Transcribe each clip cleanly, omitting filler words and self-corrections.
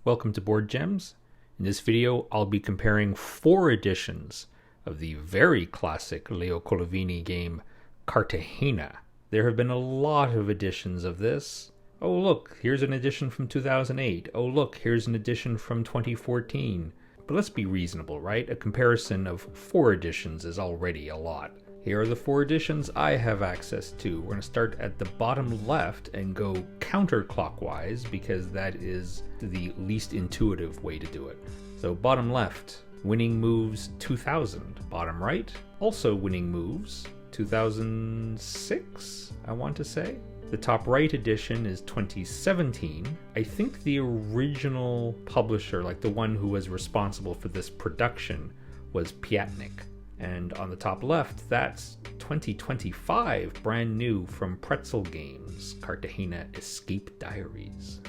Welcome to Board Gems. In this video, I'll be comparing 4 editions of the very classic Leo Colovini game, Cartagena. There have been a lot of editions of this. Oh look, here's an edition from 2008. Oh look, here's an edition from 2014. But let's be reasonable, right? A comparison of 4 editions is already a lot. Here are the 4 editions I have access to. We're going to start at the bottom left and go counterclockwise because that is the least intuitive way to do it. So bottom left, Winning Moves 2000. Bottom right, also Winning Moves 2006, I want to say. The top right edition is 2017. I think the original publisher, like the one who was responsible for this production, was Piatnik. And on the top left, that's 2025, brand new from Pretzel Games, Cartagena Escape Diaries.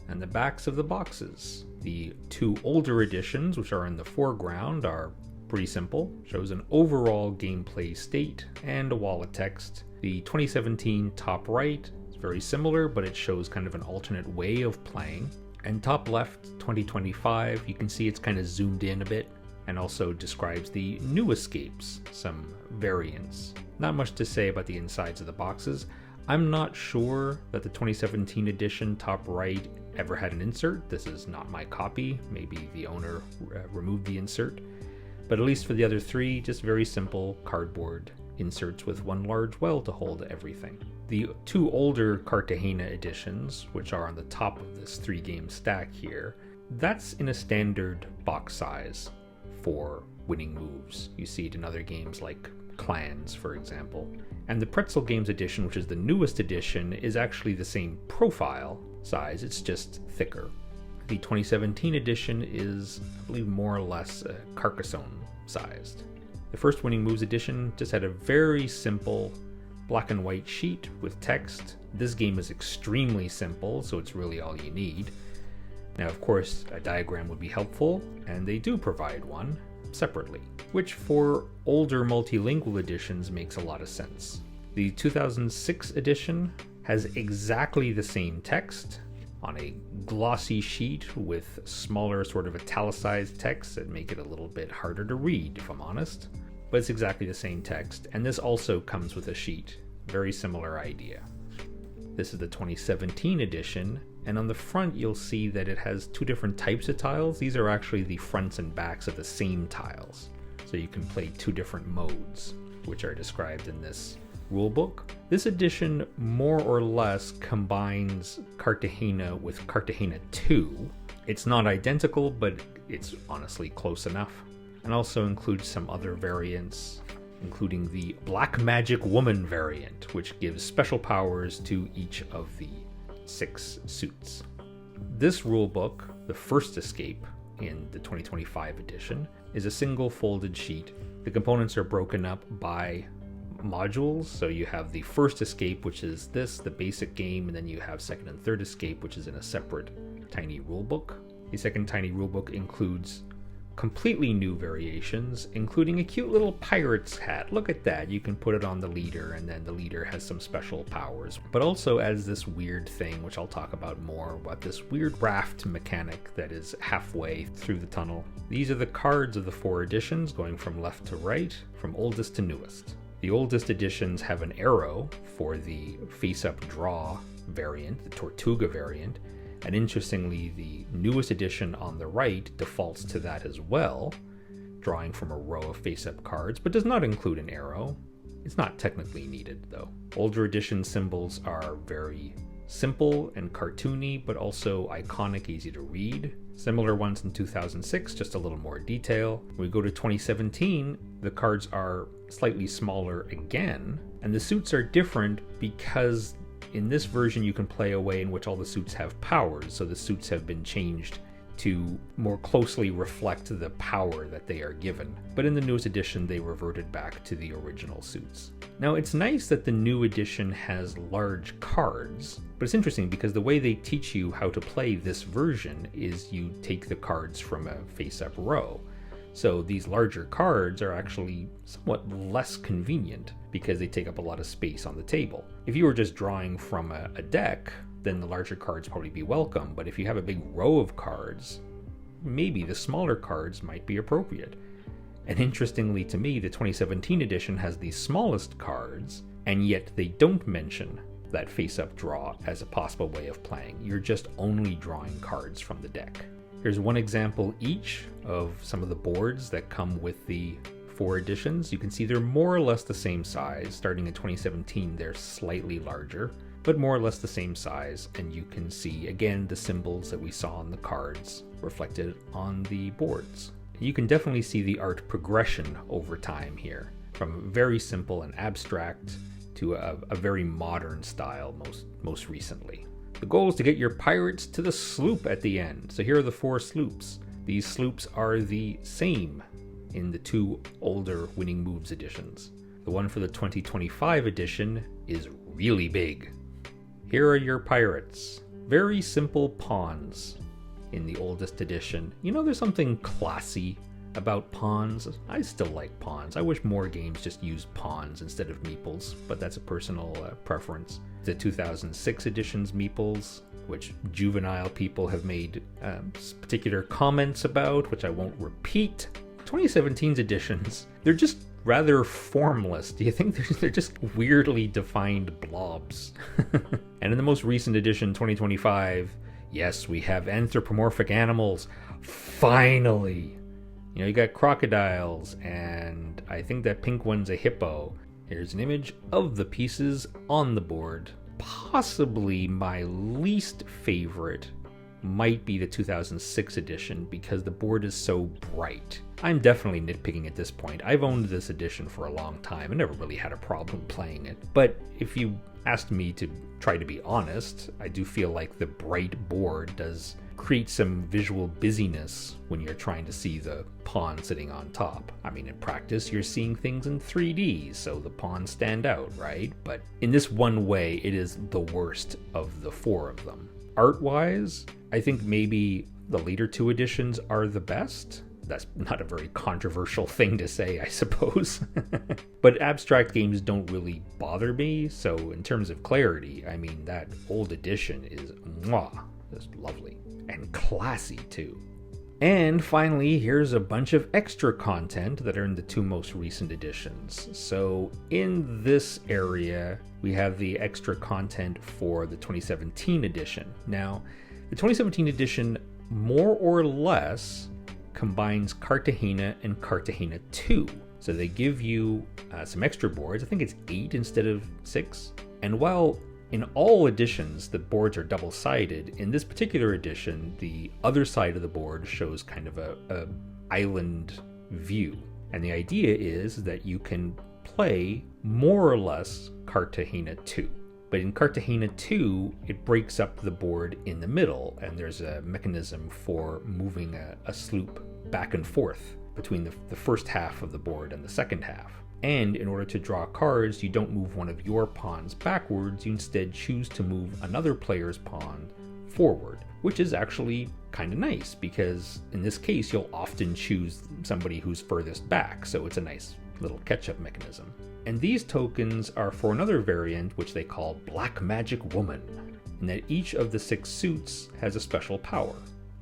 And the backs of the boxes. The 2 older editions, which are in the foreground, are pretty simple. Shows an overall gameplay state and a wall of text. The 2017 top right is very similar, but it shows kind of an alternate way of playing. And top left, 2025, you can see it's kind of zoomed in a bit, and also describes the new escapes, some variants. Not much to say about the insides of the boxes. I'm not sure that the 2017 edition top right ever had an insert. This is not my copy. Maybe the owner removed the insert. But at least for the other 3, just very simple cardboard inserts with one large well to hold everything. The 2 older Cartagena editions, which are on the top of this 3-game stack here, that's in a standard box size for Winning Moves. You see it in other games like Clans, for example. And the Pretzel Games edition, which is the newest edition, is actually the same profile size, it's just thicker. The 2017 edition is, I believe, more or less Carcassonne sized. The first Winning Moves edition just had a very simple black and white sheet with text. This game is extremely simple, so it's really all you need. Now, of course, a diagram would be helpful, and they do provide one separately, which for older multilingual editions makes a lot of sense. The 2006 edition has exactly the same text on a glossy sheet with smaller sort of italicized text that make it a little bit harder to read, if I'm honest. But it's exactly the same text, and this also comes with a sheet. Very similar idea. This is the 2017 edition, and on the front you'll see that it has 2 different types of tiles. These are actually the fronts and backs of the same tiles. So you can play 2 different modes, which are described in this rulebook. This edition more or less combines Cartagena with Cartagena 2. It's not identical, but it's honestly close enough. And also includes some other variants, including the Black Magic Woman variant, which gives special powers to each of the 6 suits. This rulebook, the first escape in the 2025 edition, is a single folded sheet. The components are broken up by modules, so you have the first escape, which is this, the basic game, and then you have second and third escape, which is in a separate tiny rulebook. The second tiny rulebook includes completely new variations, including a cute little pirate's hat. Look at that. You can put it on the leader, and then the leader has some special powers, but also as this weird thing, which I'll talk about more, about this weird raft mechanic that is halfway through the tunnel. These are the cards of the 4 editions, going from left to right, from oldest to newest. The oldest editions have an arrow for the face-up draw variant, the Tortuga variant, and interestingly, the newest edition on the right defaults to that as well, drawing from a row of face-up cards, but does not include an arrow. It's not technically needed, though. Older edition symbols are very simple and cartoony, but also iconic, easy to read. Similar ones in 2006, just a little more detail. When we go to 2017, the cards are slightly smaller again, and the suits are different because in this version you can play a way in which all the suits have powers, so the suits have been changed to more closely reflect the power that they are given. But in the newest edition, they reverted back to the original suits. Now, it's nice that the new edition has large cards, but it's interesting because the way they teach you how to play this version is you take the cards from a face-up row. So these larger cards are actually somewhat less convenient because they take up a lot of space on the table. If you were just drawing from a deck, then the larger cards probably be welcome. But if you have a big row of cards, maybe the smaller cards might be appropriate. And interestingly to me, the 2017 edition has the smallest cards, and yet they don't mention that face-up draw as a possible way of playing. You're just only drawing cards from the deck. Here's one example each of some of the boards that come with the 4 editions. You can see they're more or less the same size. Starting in 2017, they're slightly larger, but more or less the same size. And you can see, again, the symbols that we saw on the cards reflected on the boards. You can definitely see the art progression over time here, from very simple and abstract to a very modern style most recently. The goal is to get your pirates to the sloop at the end. So here are the 4 sloops. These sloops are the same in the 2 older Winning Moves editions. The one for the 2025 edition is really big. Here are your pirates. Very simple pawns in the oldest edition. You know, there's something classy about pawns. I still like pawns. I wish more games just used pawns instead of meeples, but that's a personal preference. The 2006 edition's meeples, which juvenile people have made particular comments about, which I won't repeat. 2017's editions, they're just rather formless. Do you think they're just weirdly defined blobs? And in the most recent edition, 2025, yes, we have anthropomorphic animals. Finally! You know, you got crocodiles, and I think that pink one's a hippo. Here's an image of the pieces on the board. Possibly my least favorite might be the 2006 edition because the board is so bright. I'm definitely nitpicking at this point. I've owned this edition for a long time and never really had a problem playing it. But if you asked me to try to be honest, I do feel like the bright board does create some visual busyness when you're trying to see the pawn sitting on top. I mean, in practice, you're seeing things in 3D, so the pawns stand out, right? But in this one way, it is the worst of the 4 of them. Art-wise, I think maybe the later 2 editions are the best. That's not a very controversial thing to say, I suppose. But abstract games don't really bother me, so in terms of clarity, I mean, that old edition is mwah, just lovely. And classy, too. And finally, here's a bunch of extra content that are in the 2 most recent editions. So in this area, we have the extra content for the 2017 edition. Now, the 2017 edition more or less combines Cartagena and Cartagena 2. So they give you some extra boards. I think it's 8 instead of 6. And while in all editions the boards are double-sided, in this particular edition, the other side of the board shows kind of a island view. And the idea is that you can play more or less Cartagena 2. But in Cartagena 2, it breaks up the board in the middle, and there's a mechanism for moving a sloop back and forth between the first half of the board and the second half. And in order to draw cards, you don't move one of your pawns backwards, you instead choose to move another player's pawn forward, which is actually kind of nice, because in this case, you'll often choose somebody who's furthest back, so it's a nice little catch-up mechanism. And these tokens are for another variant, which they call Black Magic Woman, and that each of the 6 suits has a special power.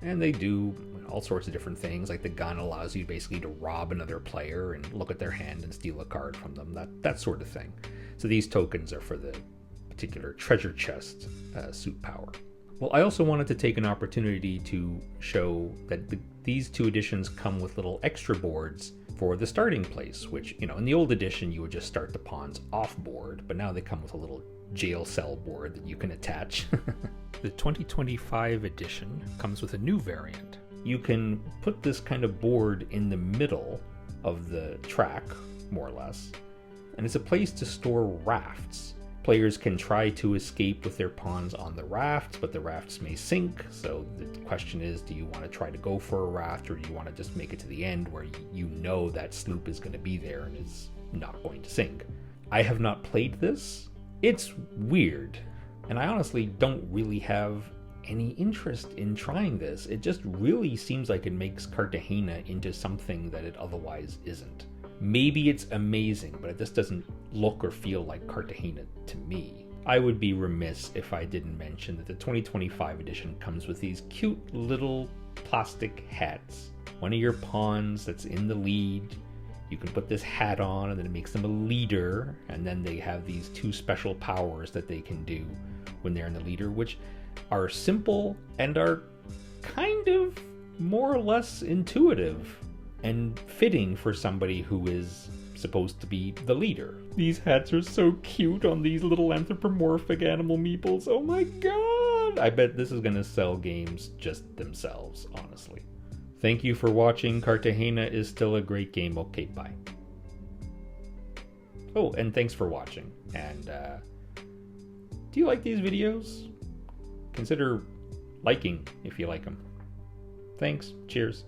And they do all sorts of different things, like the gun allows you basically to rob another player and look at their hand and steal a card from them, that sort of thing. So these tokens are for the particular treasure chest suit power. Well, I also wanted to take an opportunity to show that these 2 editions come with little extra boards for the starting place, which, you know, in the old edition you would just start the pawns off board, but now they come with a little jail cell board that you can attach. The 2025 edition comes with a new variant. You can put this kind of board in the middle of the track, more or less, and it's a place to store rafts. Players can try to escape with their pawns on the rafts, but the rafts may sink, so the question is, do you want to try to go for a raft, or do you want to just make it to the end where you know that sloop is going to be there and is not going to sink? I have not played this. It's weird, and I honestly don't really have any interest in trying this. It just really seems like it makes Cartagena into something that it otherwise isn't. Maybe it's amazing, but it just doesn't look or feel like Cartagena to me. I would be remiss if I didn't mention that the 2025 edition comes with these cute little plastic hats. One of your pawns that's in the lead, you can put this hat on and then it makes them a leader, and then they have these 2 special powers that they can do when they're in the leader, which are simple and are kind of more or less intuitive and fitting for somebody who is supposed to be the leader. These hats are so cute on these little anthropomorphic animal meeples. Oh my god! I bet this is gonna sell games just themselves, honestly. Thank you for watching. Cartagena is still a great game. Okay, bye. Oh, and thanks for watching. And do you like these videos? Consider liking if you like them. Thanks. Cheers.